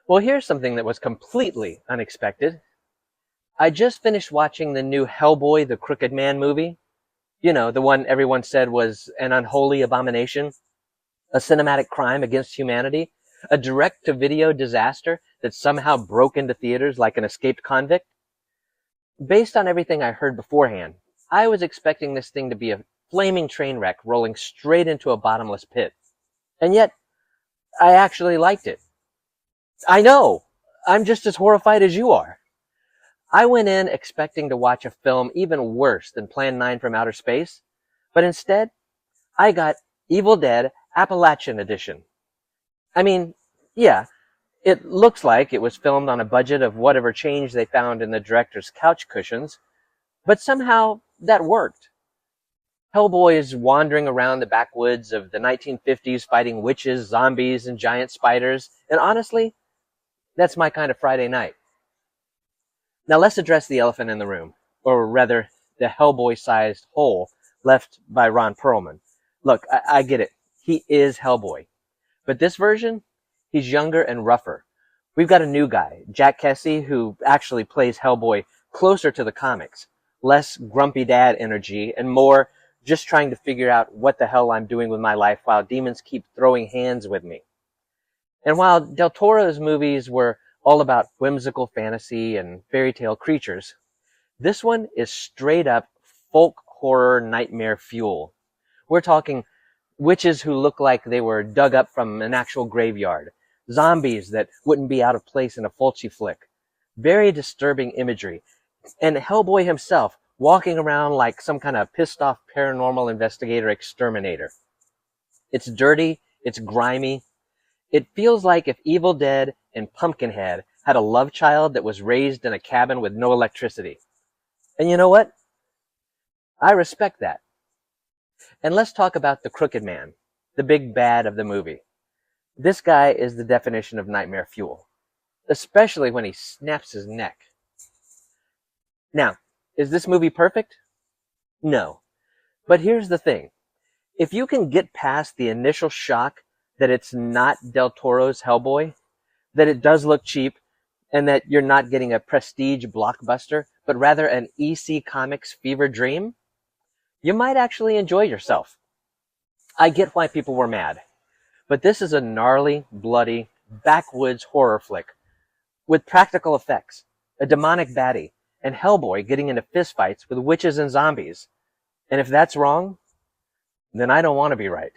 Well, here's something that was completely unexpected. I just finished watching the new Hellboy, the Crooked Man movie. You know, the one everyone said was an unholy abomination, a cinematic crime against humanity, a direct-to-video disaster that somehow broke into theaters like an escaped convict. Based on everything I heard beforehand, I was expecting this thing to be a flaming train wreck rolling straight into a bottomless pit. And yet, I actually liked it. I know! I'm just as horrified as you are. I went in expecting to watch a film even worse than Plan 9 from Outer Space, but instead, I got Evil Dead Appalachian Edition. I mean, yeah, it looks like it was filmed on a budget of whatever change they found in the director's couch cushions, but somehow that worked. Hellboy is wandering around the backwoods of the 1950s fighting witches, zombies, and giant spiders, and honestly, that's my kind of Friday night. Now let's address the elephant in the room, or rather, the Hellboy-sized hole left by Ron Perlman. Look, I get it. He is Hellboy. But this version, he's younger and rougher. We've got a new guy, Jack Kesey, who actually plays Hellboy closer to the comics. Less grumpy dad energy and more just trying to figure out what the hell I'm doing with my life while demons keep throwing hands with me. And while Del Toro's movies were all about whimsical fantasy and fairy tale creatures, this one is straight up folk horror nightmare fuel. We're talking witches who look like they were dug up from an actual graveyard, zombies that wouldn't be out of place in a Fulci flick, very disturbing imagery, and Hellboy himself walking around like some kind of pissed off paranormal investigator exterminator. It's dirty, it's grimy. It feels like if Evil Dead and Pumpkinhead had a love child that was raised in a cabin with no electricity. And you know what? I respect that. And let's talk about the Crooked Man, the big bad of the movie. This guy is the definition of nightmare fuel, especially when he snaps his neck. Now, is this movie perfect? No. But here's the thing. If you can get past the initial shock that it's not Del Toro's Hellboy, that it does look cheap, and that you're not getting a prestige blockbuster, but rather an EC Comics fever dream, you might actually enjoy yourself. I get why people were mad, but this is a gnarly, bloody, backwoods horror flick with practical effects, a demonic baddie, and Hellboy getting into fistfights with witches and zombies. And if that's wrong, then I don't want to be right.